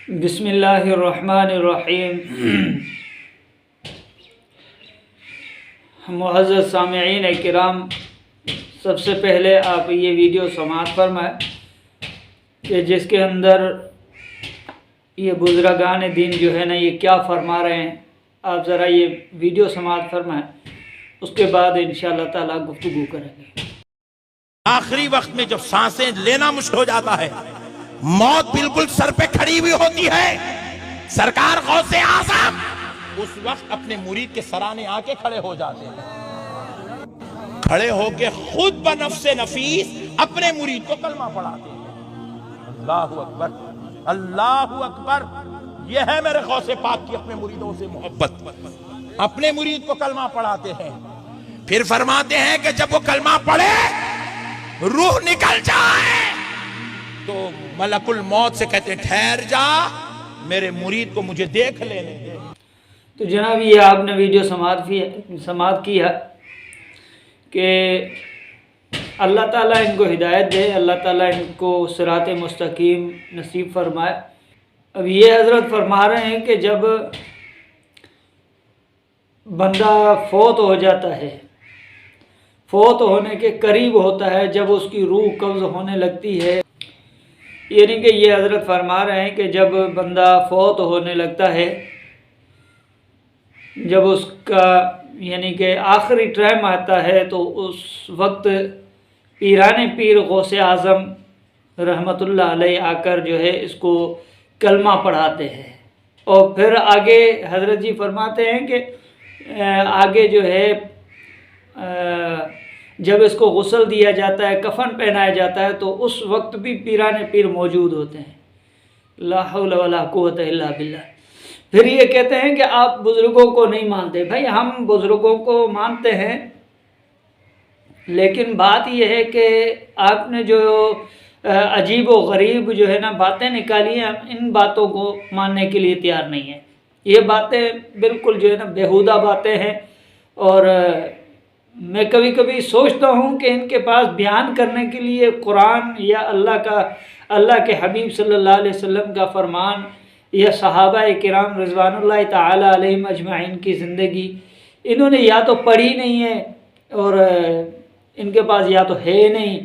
بسم اللہ الرحمن الرحیم۔ معزز سامعین کرام، سب سے پہلے آپ یہ ویڈیو سماعت فرمائیں کہ جس کے اندر یہ بزرگان دین جو ہے نا یہ کیا فرما رہے ہیں، آپ ذرا یہ ویڈیو سماعت فرمائیں، اس کے بعد انشاءاللہ تعالیٰ گفتگو کریں گے۔ آخری وقت میں جب سانسیں لینا مشکل ہو جاتا ہے، موت بالکل سر پہ کھڑی ہوئی ہوتی ہے، سرکار غوث اعظم اس وقت اپنے مرید کے سرانے آ کے کھڑے ہو جاتے ہیں، کھڑے ہو کے خود بنفس نفیس اپنے مرید کو کلمہ پڑھاتے ہیں۔ اللہ اکبر، اللہ اکبر، یہ ہے میرے غوث پاک کی اپنے مریدوں سے محبت۔ اپنے مرید کو کلمہ پڑھاتے ہیں، پھر فرماتے ہیں کہ جب وہ کلمہ پڑھے روح نکل جائے تو ملک الموت سے کہتے ہیں ٹھہر جا، میرے مرید کو مجھے دیکھ لینے دے۔ تو جناب یہ آپ نے ویڈیو سماعت کیا کہ اللہ تعالیٰ ان کو ہدایت دے، اللہ تعالیٰ ان کو صراط مستقیم نصیب فرمائے۔ اب یہ حضرت فرما رہے ہیں کہ جب بندہ فوت ہو جاتا ہے، فوت ہونے کے قریب ہوتا ہے، جب اس کی روح قبض ہونے لگتی ہے، یعنی کہ یہ حضرت فرما رہے ہیں کہ جب بندہ فوت ہونے لگتا ہے، جب اس کا یعنی کہ آخری ٹائم آتا ہے، تو اس وقت پیران پیر غوث اعظم رحمۃ اللہ علیہ آ کر جو ہے اس کو کلمہ پڑھاتے ہیں۔ اور پھر آگے حضرت جی فرماتے ہیں کہ آگے جو ہے جب اس کو غسل دیا جاتا ہے، کفن پہنایا جاتا ہے، تو اس وقت بھی پیران پیر موجود ہوتے ہیں۔ لا حول ولا قوت الا باللہ۔ پھر یہ کہتے ہیں کہ آپ بزرگوں کو نہیں مانتے۔ بھائی ہم بزرگوں کو مانتے ہیں، لیکن بات یہ ہے کہ آپ نے جو عجیب و غریب جو ہے نا باتیں نکالی ہیں، ان باتوں کو ماننے کے لیے تیار نہیں ہیں۔ یہ باتیں بالکل جو ہے نا بیہودہ باتیں ہیں، اور میں کبھی کبھی سوچتا ہوں کہ ان کے پاس بیان کرنے کے لیے قرآن یا اللہ کے حبیب صلی اللہ علیہ وسلم کا فرمان یا صحابہ کرام رضوان اللہ تعالی علیہم اجمعین کی زندگی انہوں نے یا تو پڑھی نہیں ہے، اور ان کے پاس یا تو ہے نہیں،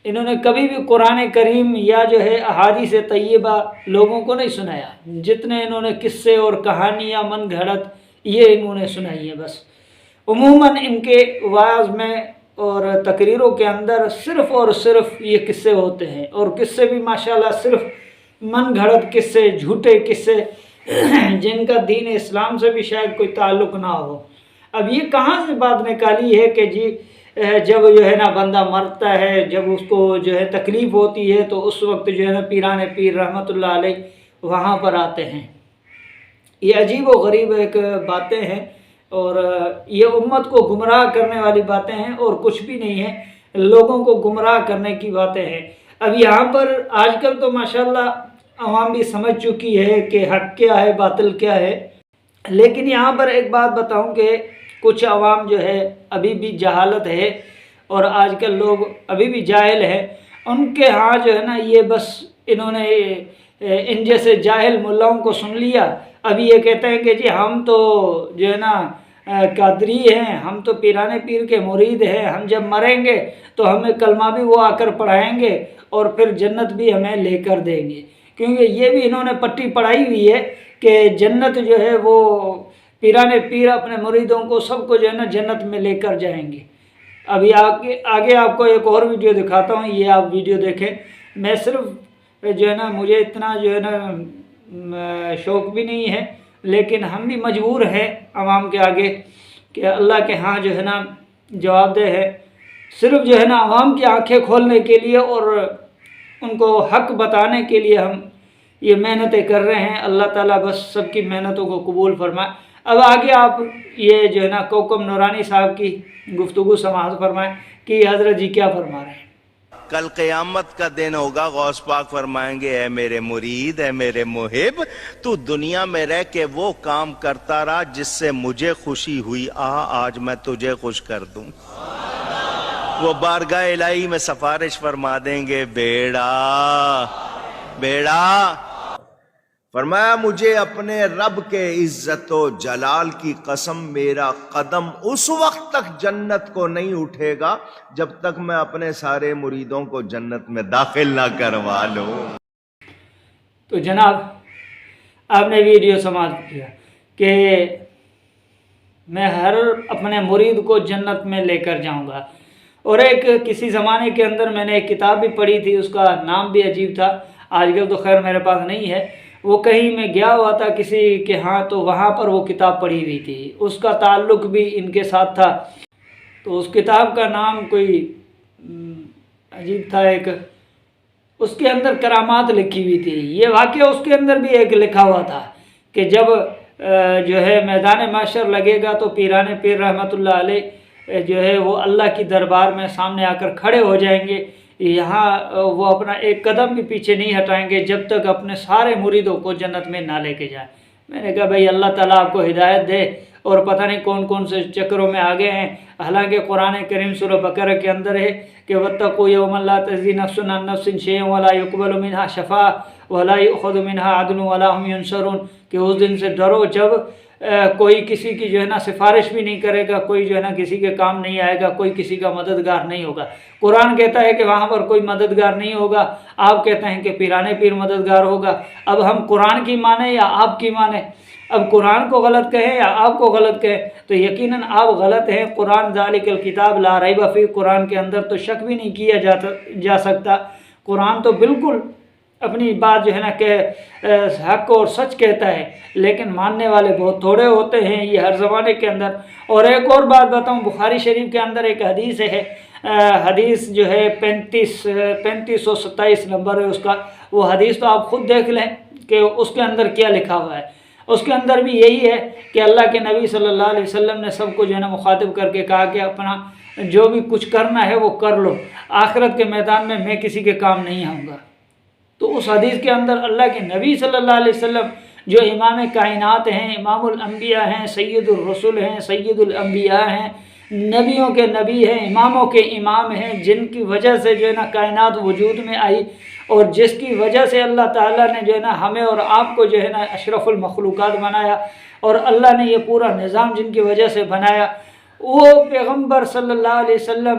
انہوں نے کبھی بھی قرآن کریم یا جو ہے احادیث طیبہ لوگوں کو نہیں سنایا۔ جتنے انہوں نے قصے اور کہانیاں من گھڑت یہ انہوں نے سنائی ہیں، بس عموماً ان کے وعظ میں اور تقریروں کے اندر صرف اور صرف یہ قصے ہوتے ہیں، اور قصے بھی ماشاءاللہ صرف من گھڑت قصے، جھوٹے قصے جن کا دین اسلام سے بھی شاید کوئی تعلق نہ ہو۔ اب یہ کہاں سے بات نکالی ہے کہ جی جب جو ہے نا بندہ مرتا ہے، جب اس کو جو ہے تکلیف ہوتی ہے، تو اس وقت جو ہے نا پیران پیر رحمۃ اللہ علیہ وہاں پر آتے ہیں۔ یہ عجیب و غریب ایک باتیں ہیں، اور یہ امت کو گمراہ کرنے والی باتیں ہیں، اور کچھ بھی نہیں ہے، لوگوں کو گمراہ کرنے کی باتیں ہیں۔ اب یہاں پر آج کل تو ماشاءاللہ عوام بھی سمجھ چکی ہے کہ حق کیا ہے، باطل کیا ہے، لیکن یہاں پر ایک بات بتاؤں کہ کچھ عوام جو ہے ابھی بھی جہالت ہے، اور آج کل لوگ ابھی بھی جاہل ہیں۔ ان کے ہاں جو ہے نا یہ بس انہوں نے ان جیسے جاہل ملاؤں کو سن لیا، ابھی یہ کہتے ہیں کہ جی ہم تو جو ہے نا قادری ہیں، ہم تو پیران پیر کے مرید ہیں، ہم جب مریں گے تو ہمیں کلمہ بھی وہ آ کر پڑھائیں گے، اور پھر جنت بھی ہمیں لے کر دیں گے۔ کیونکہ یہ بھی انہوں نے پٹی پڑھائی ہوئی ہے کہ جنت جو ہے وہ پیران پیر اپنے مریدوں کو سب کو جو ہے نا جنت میں لے کر جائیں گے۔ ابھی آگے آپ کو ایک اور ویڈیو دکھاتا ہوں، یہ آپ ویڈیو دیکھیں۔ میں صرف جو ہے نا مجھے اتنا جو ہے نا شوق بھی نہیں ہے، لیکن ہم بھی مجبور ہیں عوام کے آگے کہ اللہ کے ہاں جو ہے نا جواب دہ ہے، صرف جو ہے نا عوام کی آنکھیں کھولنے کے لیے اور ان کو حق بتانے کے لیے ہم یہ محنتیں کر رہے ہیں۔ اللہ تعالیٰ بس سب کی محنتوں کو قبول فرمائے۔ اب آگے آپ یہ جو ہے نا کوکم نورانی صاحب کی گفتگو سماعت فرمائیں کہ حضرت جی کیا فرما رہے ہیں۔ کل قیامت کا دن ہوگا، غوث پاک فرمائیں گے اے میرے مرید، اے میرے محب، تو دنیا میں رہ کے وہ کام کرتا رہا جس سے مجھے خوشی ہوئی، آج میں تجھے خوش کر دوں۔ وہ بارگاہ الہی میں سفارش فرما دیں گے، بیڑا بیڑا فرمایا مجھے اپنے رب کے عزت و جلال کی قسم میرا قدم اس وقت تک جنت کو نہیں اٹھے گا جب تک میں اپنے سارے مریدوں کو جنت میں داخل نہ کروا لوں۔ تو جناب آپ نے ویڈیو سماعت کیا کہ میں ہر اپنے مرید کو جنت میں لے کر جاؤں گا، اور ایک کسی زمانے کے اندر میں نے ایک کتاب بھی پڑھی تھی، اس کا نام بھی عجیب تھا، آج کل تو خیر میرے پاس نہیں ہے، وہ کہیں میں گیا ہوا تھا کسی کے ہاں، تو وہاں پر وہ کتاب پڑھی ہوئی تھی، اس کا تعلق بھی ان کے ساتھ تھا، تو اس کتاب کا نام کوئی عجیب تھا، ایک اس کے اندر کرامات لکھی ہوئی تھی۔ یہ واقعہ اس کے اندر بھی ایک لکھا ہوا تھا کہ جب جو ہے میدان محشر لگے گا تو پیران پیر رحمۃ اللہ علیہ جو ہے وہ اللہ کی دربار میں سامنے آ کر کھڑے ہو جائیں گے، یہاں وہ اپنا ایک قدم بھی پیچھے نہیں ہٹائیں گے جب تک اپنے سارے مریدوں کو جنت میں نہ لے کے جائیں۔ میں نے کہا بھائی اللہ تعالیٰ آپ کو ہدایت دے، اور پتہ نہیں کون کون سے چکروں میں آگے ہیں، حالانکہ قرآن کریم سورہ بقرہ کے اندر ہے کہ وَاتَّقُوا يَوْمًا لَا تَجْزِي نَفْسٌ عَن نَفْسٍ شَيْئًا وَلَا يُقْبَلُ مِنْهَا شَفَاعَةٌ وَلَا يُؤْخَذُ مِنْهَا عَدْلٌ وَلَا هُمْ يُنصَرُونَ، کہ اس دن سے ڈرو جب کوئی کسی کی جو ہے نا سفارش بھی نہیں کرے گا، کوئی جو ہے نا کسی کے کام نہیں آئے گا، کوئی کسی کا مددگار نہیں ہوگا۔ قرآن کہتا ہے کہ وہاں پر کوئی مددگار نہیں ہوگا، آپ کہتے ہیں کہ پیرانے پیر مددگار ہوگا۔ اب ہم قرآن کی مانیں یا آپ کی مانیں؟ اب قرآن کو غلط کہیں یا آپ کو غلط کہیں؟ تو یقیناً آپ غلط ہیں۔ قرآن ذالک الکتاب لا ریب فیہ، قرآن کے اندر تو شک بھی نہیں کیا جا سکتا، قرآن تو بالکل اپنی بات جو ہے نا کہ حق اور سچ کہتا ہے، لیکن ماننے والے بہت تھوڑے ہوتے ہیں یہ ہر زمانے کے اندر۔ اور ایک اور بات بتاؤں، بخاری شریف کے اندر ایک حدیث ہے، حدیث جو ہے 3527 نمبر ہے اس کا، وہ حدیث تو آپ خود دیکھ لیں کہ اس کے اندر کیا لکھا ہوا ہے۔ اس کے اندر بھی یہی ہے کہ اللہ کے نبی صلی اللہ علیہ وسلم نے سب کو جو ہے نا مخاطب کر کے کہا کہ اپنا جو بھی کچھ کرنا ہے وہ کر لو، آخرت کے میدان میں میں کسی کے کام نہیں آؤں گا۔ تو اس حدیث کے اندر اللہ کے نبی صلی اللہ علیہ وسلم جو امام کائنات ہیں، امام الانبیاء ہیں، سید الرسول ہیں، سید الانبیاء ہیں، نبیوں کے نبی ہیں، اماموں کے امام ہیں، جن کی وجہ سے جو ہے نا کائنات وجود میں آئی، اور جس کی وجہ سے اللہ تعالیٰ نے جو ہے نا ہمیں اور آپ کو جو ہے نا اشرف المخلوقات بنایا، اور اللہ نے یہ پورا نظام جن کی وجہ سے بنایا، وہ پیغمبر صلی اللہ علیہ وسلم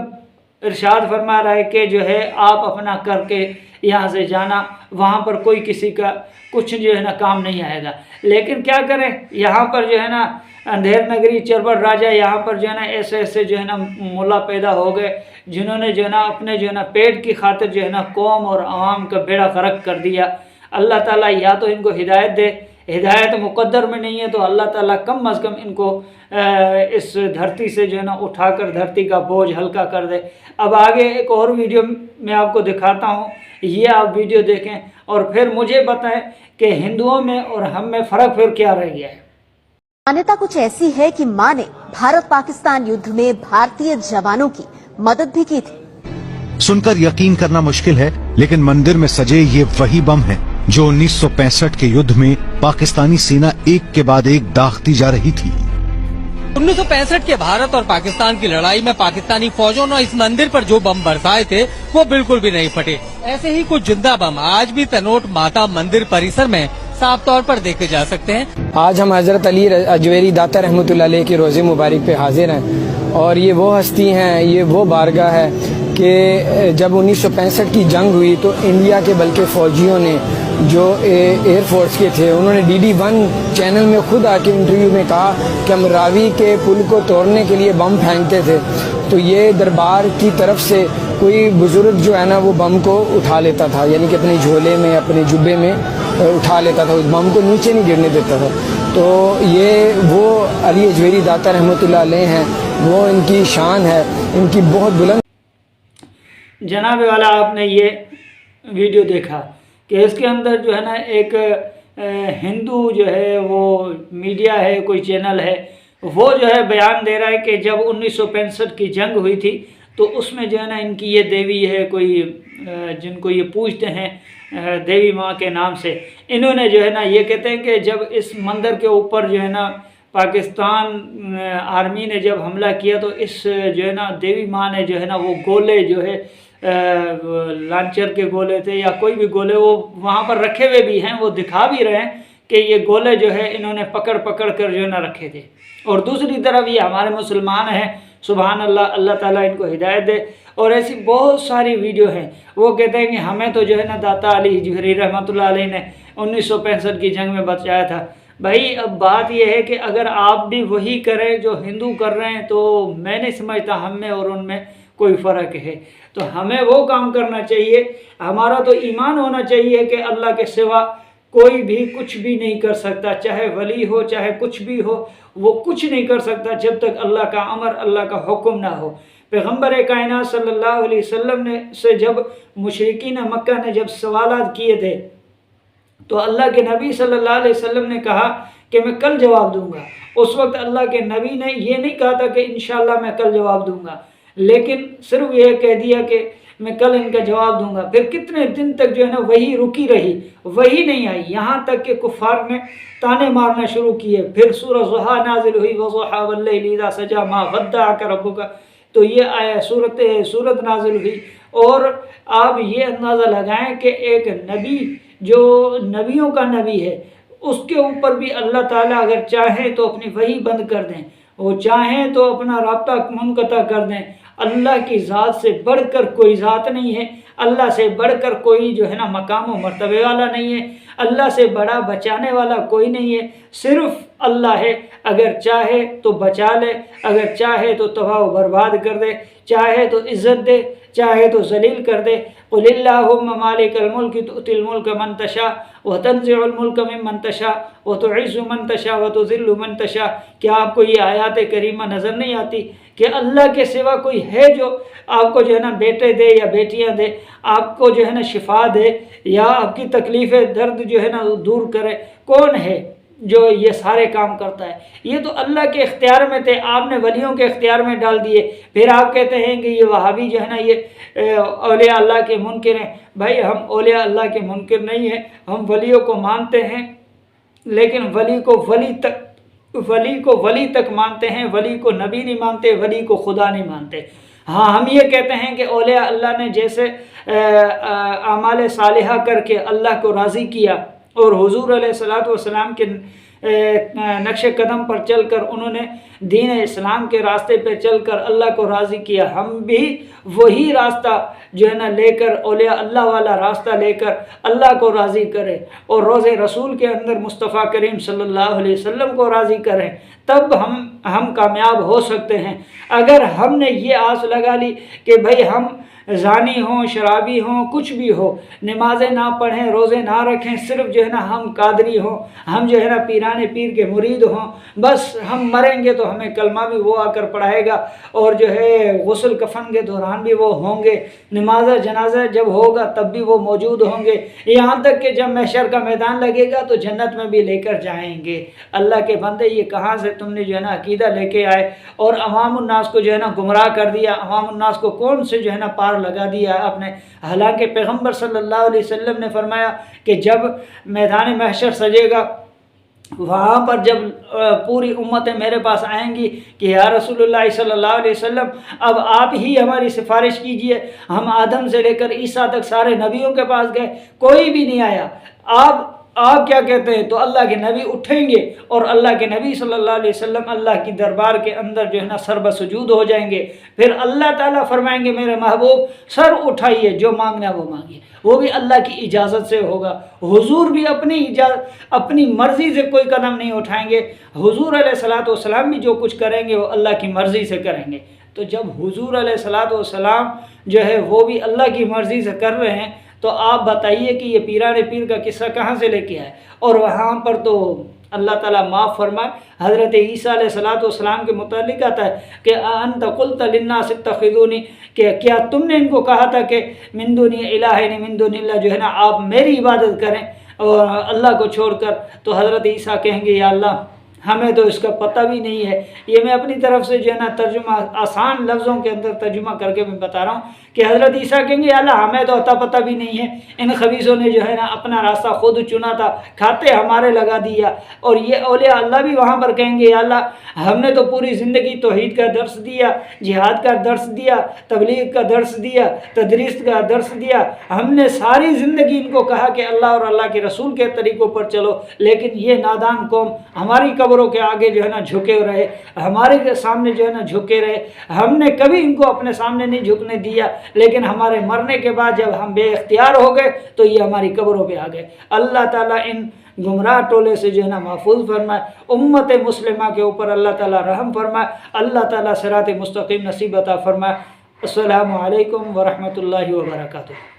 ارشاد فرما رہا ہے کہ جو ہے آپ اپنا کر کے یہاں سے جانا، وہاں پر کوئی کسی کا کچھ جو ہے نا کام نہیں آئے گا۔ لیکن کیا کریں، یہاں پر جو ہے نا اندھیر نگری چربر راجہ، یہاں پر جو ہے نا ایسے ایسے جو ہے نا ملا پیدا ہو گئے جنہوں نے جو ہے نا اپنے جو ہے نا پیٹ کی خاطر جو ہے نا قوم اور عوام کا بیڑا غرق کر دیا۔ اللہ تعالیٰ یا تو ان کو ہدایت دے، ہدایت مقدر میں نہیں ہے تو اللہ تعالیٰ کم از کم ان کو اس دھرتی سے جو ہے نا اٹھا کر دھرتی کا بوجھ ہلکا کر دے۔ اب آگے ایک اور ویڈیو میں آپ کو دکھاتا ہوں، یہ آپ ویڈیو دیکھیں اور پھر مجھے بتائیں کہ ہندوؤں میں اور ہم میں فرق پھر کیا رہ گیا ہے۔ مانیتا کچھ ایسی ہے کہ ماں نے بھارت پاکستان یدھ میں بھارتی جوانوں کی مدد بھی کی تھی۔ سن کر یقین کرنا مشکل ہے، لیکن مندر میں سجے یہ وہی بم ہیں جو 1965 کے یدھ میں پاکستانی سینا ایک کے بعد ایک داغتی جا رہی تھی۔ 1965 کے بھارت اور پاکستان کی لڑائی میں پاکستانی فوجوں نے اس مندر پر جو بم برسائے تھے وہ بالکل بھی نہیں پھٹے۔ ایسے ہی کچھ زندہ بم آج بھی تنوٹ ماتا مندر پریسر میں صاف طور پر دیکھے جا سکتے ہیں۔ آج ہم حضرت علی اجویری داتا رحمۃ اللہ علیہ کے روزے مبارک پہ حاضر ہیں، اور یہ وہ ہستی ہیں، یہ وہ بارگاہ ہے کہ جب 1965 کی جنگ ہوئی تو انڈیا کے بلکہ فوجیوں نے جو ایئر فورس کے تھے انہوں نے DD1 چینل میں خود آ کے انٹرویو میں کہا کہ ہم راوی کے پل کو توڑنے کے لیے بم پھینکتے تھے، تو یہ دربار کی طرف سے کوئی بزرگ جو ہے نا وہ بم کو اٹھا لیتا تھا، یعنی کہ اپنے جھولے میں اپنے جبے میں اٹھا لیتا تھا، اس بم کو نیچے نہیں گرنے دیتا تھا۔ تو یہ وہ علی اجویری داتا رحمۃ اللہ علیہ ہیں، وہ ان کی شان ہے، ان کی بہت بلند۔ جناب والا آپ نے یہ ویڈیو دیکھا کہ اس کے اندر جو ہے نا ایک ہندو جو ہے وہ میڈیا ہے، کوئی چینل ہے، وہ جو ہے بیان دے رہا ہے کہ جب 1965 کی جنگ ہوئی تھی تو اس میں جو ہے نا ان کی یہ دیوی ہے کوئی جن کو یہ پوجتے ہیں دیوی ماں کے نام سے، انہوں نے جو ہے نا یہ کہتے ہیں کہ جب اس مندر کے اوپر جو ہے نا پاکستان آرمی نے جب حملہ کیا تو اس جو ہے نا دیوی ماں نے جو ہے نا وہ گولے جو ہے لانچر کے گولے تھے یا کوئی بھی گولے وہ وہاں پر رکھے ہوئے بھی ہیں، وہ دکھا بھی رہے ہیں کہ یہ گولے جو ہے انہوں نے پکڑ پکڑ کر جو ہے نا رکھے تھے. اور دوسری طرف یہ ہمارے مسلمان ہیں، سبحان اللہ، اللہ تعالیٰ ان کو ہدایت دے. اور ایسی بہت ساری ویڈیو ہیں، وہ کہتے ہیں کہ ہمیں تو جو ہے نا داتا علی جوہری رحمۃ اللہ علیہ نے 1965 کی جنگ میں بچایا تھا. بھائی اب بات یہ ہے کہ اگر آپ بھی وہی کریں جو ہندو کر رہے ہیں تو میں نہیں سمجھتا ہم میں اور ان میں کوئی فرق ہے. تو ہمیں وہ کام کرنا چاہیے. ہمارا تو ایمان ہونا چاہیے کہ اللہ کے سوا کوئی بھی کچھ بھی نہیں کر سکتا، چاہے ولی ہو چاہے کچھ بھی ہو، وہ کچھ نہیں کر سکتا جب تک اللہ کا امر، اللہ کا حکم نہ ہو. پیغمبر کائنات صلی اللہ علیہ وسلم نے سے جب مشرکین مکہ نے جب سوالات کیے تھے تو اللہ کے نبی صلی اللہ علیہ وسلم نے کہا کہ میں کل جواب دوں گا. اس وقت اللہ کے نبی نے یہ نہیں کہا تھا کہ انشاءاللہ میں کل جواب دوں گا، لیکن صرف یہ کہہ دیا کہ میں کل ان کا جواب دوں گا. پھر کتنے دن تک جو ہے نا وہی رکی رہی، وہی نہیں آئی، یہاں تک کہ کفار نے تانے مارنا شروع کیے. پھر سورہ ضحیٰ نازل ہوئی، وضحیٰ واللیل اذا سجی ما ودعک ربک، تو یہ آیا سورت نازل ہوئی. اور آپ یہ اندازہ لگائیں کہ ایک نبی جو نبیوں کا نبی ہے، اس کے اوپر بھی اللہ تعالیٰ اگر چاہیں تو اپنی وحی بند کر دیں، وہ چاہیں تو اپنا رابطہ منقطع کر دیں. اللہ کی ذات سے بڑھ کر کوئی ذات نہیں ہے، اللہ سے بڑھ کر کوئی جو ہے نا مقام و مرتبے والا نہیں ہے، اللہ سے بڑا بچانے والا کوئی نہیں ہے، صرف اللہ ہے. اگر چاہے تو بچا لے، اگر چاہے تو تباہ و برباد کر دے، چاہے تو عزت دے، چاہے تو ذلیل کر دے. قل اللہم مالک الملک تؤتی الملک من تشاء وتنزع الملک ممن تشاء وتعز من تشاء وتذل من تشاء. کیا آپ کو یہ آیات کریمہ نظر نہیں آتی کہ اللہ کے سوا کوئی ہے جو آپ کو جو ہے نا بیٹے دے یا بیٹیاں دے، آپ کو جو ہے نا شفا دے یا آپ کی تکلیف درد جو ہے نا دور کرے؟ کون ہے جو یہ سارے کام کرتا ہے؟ یہ تو اللہ کے اختیار میں تھے، آپ نے ولیوں کے اختیار میں ڈال دیے. پھر آپ کہتے ہیں کہ یہ وہابی جو ہے نا یہ اولیاء اللہ کے منکر ہیں. بھائی ہم اولیاء اللہ کے منکر نہیں ہیں، ہم ولیوں کو مانتے ہیں، لیکن ولی کو ولی تک مانتے ہیں، ولی کو نبی نہیں مانتے، ولی کو خدا نہیں مانتے. ہاں ہم یہ کہتے ہیں کہ اولیاء اللہ نے جیسے اعمال صالحہ کر کے اللہ کو راضی کیا اور حضور علیہ الصلوۃ والسلام کے نقش قدم پر چل کر انہوں نے دین اسلام کے راستے پہ چل کر اللہ کو راضی کیا، ہم بھی وہی راستہ جو ہے نا لے کر، اولیاء اللہ والا راستہ لے کر اللہ کو راضی کریں اور روز رسول کے اندر مصطفیٰ کریم صلی اللہ علیہ وسلم کو راضی کریں، تب ہم کامیاب ہو سکتے ہیں. اگر ہم نے یہ آس لگا لی کہ بھائی ہم زانی ہوں، شرابی ہوں، کچھ بھی ہو، نمازیں نہ پڑھیں، روزے نہ رکھیں، صرف جو ہے نا ہم قادری ہوں، ہم جو ہے نا پیران پیر کے مرید ہوں، بس ہم مریں گے تو ہمیں کلمہ بھی وہ آ کر پڑھائے گا اور جو ہے غسل کفن کے دوران بھی وہ ہوں گے، نماز جنازہ جب ہوگا تب بھی وہ موجود ہوں گے، یہاں تک کہ جب محشر کا میدان لگے گا تو جنت میں بھی لے کر جائیں گے. اللہ کے بندے یہ کہاں سے تم نے جو ہے نا عقیدہ لے کے آئے اور عوام الناس کو جو ہے نا گمراہ کر دیا؟ عوام الناس کو کون سے جو ہے نا پار لگا دیا آپ نے؟ حالانکہ پیغمبر صلی اللہ علیہ وسلم نے فرمایا کہ جب میدان محشر سجے گا، وہاں پر جب پوری امتیں میرے پاس آئیں گی کہ یا رسول اللہ صلی اللہ علیہ وسلم اب آپ ہی ہماری سفارش کیجئے، ہم آدم سے لے کر عیسیٰ تک سارے نبیوں کے پاس گئے، کوئی بھی نہیں آیا، آپ کیا کہتے ہیں؟ تو اللہ کے نبی اٹھیں گے اور اللہ کے نبی صلی اللہ علیہ وسلم اللہ کی دربار کے اندر جو ہے نا سر بسجود ہو جائیں گے. پھر اللہ تعالیٰ فرمائیں گے میرے محبوب سر اٹھائیے، جو مانگنا ہے وہ مانگیے، وہ بھی اللہ کی اجازت سے ہوگا. حضور بھی اپنی مرضی سے کوئی قدم نہیں اٹھائیں گے، حضور علیہ الصلوۃ والسلام بھی جو کچھ کریں گے وہ اللہ کی مرضی سے کریں گے. تو جب حضور علیہ الصلوۃ والسلام جو ہے وہ بھی اللہ کی مرضی سے کر رہے ہیں تو آپ بتائیے کہ یہ پیران پیر کا قصہ کہاں سے لے کے آئے؟ اور وہاں پر تو اللہ تعالیٰ معاف فرمائے، حضرت عیسیٰ علیہ الصلوۃ والسلام کے متعلق آتا ہے کہ انت قلت للناس اتخذونی، کہ کیا تم نے ان کو کہا تھا کہ من دونی الہین من دون اللہ، جو ہے نا آپ میری عبادت کریں اور اللہ کو چھوڑ کر؟ تو حضرت عیسیٰ کہیں گے یا اللہ ہمیں تو اس کا پتہ بھی نہیں ہے. یہ میں اپنی طرف سے جو ہے نا ترجمہ آسان لفظوں کے اندر ترجمہ کر کے میں بتا رہا ہوں کہ حضرت عیسیٰ کہیں گے اللہ ہمیں تو اتا پتہ بھی نہیں ہے, ان خبیثوں نے جو ہے نا اپنا راستہ خود چنا تھا, کھاتے ہمارے لگا دیا. اور یہ اولیاء اللہ بھی وہاں پر کہیں گے یا اللہ ہم نے تو پوری زندگی توحید کا درس دیا, جہاد کا درس دیا, تبلیغ کا درس دیا, تدریس کا درس دیا, ہم نے ساری زندگی ان کو کہا کہ اللہ اور اللہ کے رسول کے طریقوں پر چلو, لیکن یہ نادان قوم ہماری قبروں کے آگے جو ہے نا جھکے رہے, ہمارے سامنے جو ہے نا جھکے رہے. ہم نے کبھی ان کو اپنے سامنے نہیں جھکنے دیا, لیکن ہمارے مرنے کے بعد جب ہم بے اختیار ہو گئے تو یہ ہماری قبروں پہ آ گئے. اللہ تعالیٰ ان گمراہ ٹولے سے جو ہے نا محفوظ فرمائے, امت مسلمہ کے اوپر اللہ تعالیٰ رحم فرمائے, اللہ تعالیٰ صراط مستقیم نصیب عطا فرمائے. السلام علیکم ورحمۃ اللہ وبرکاتہ.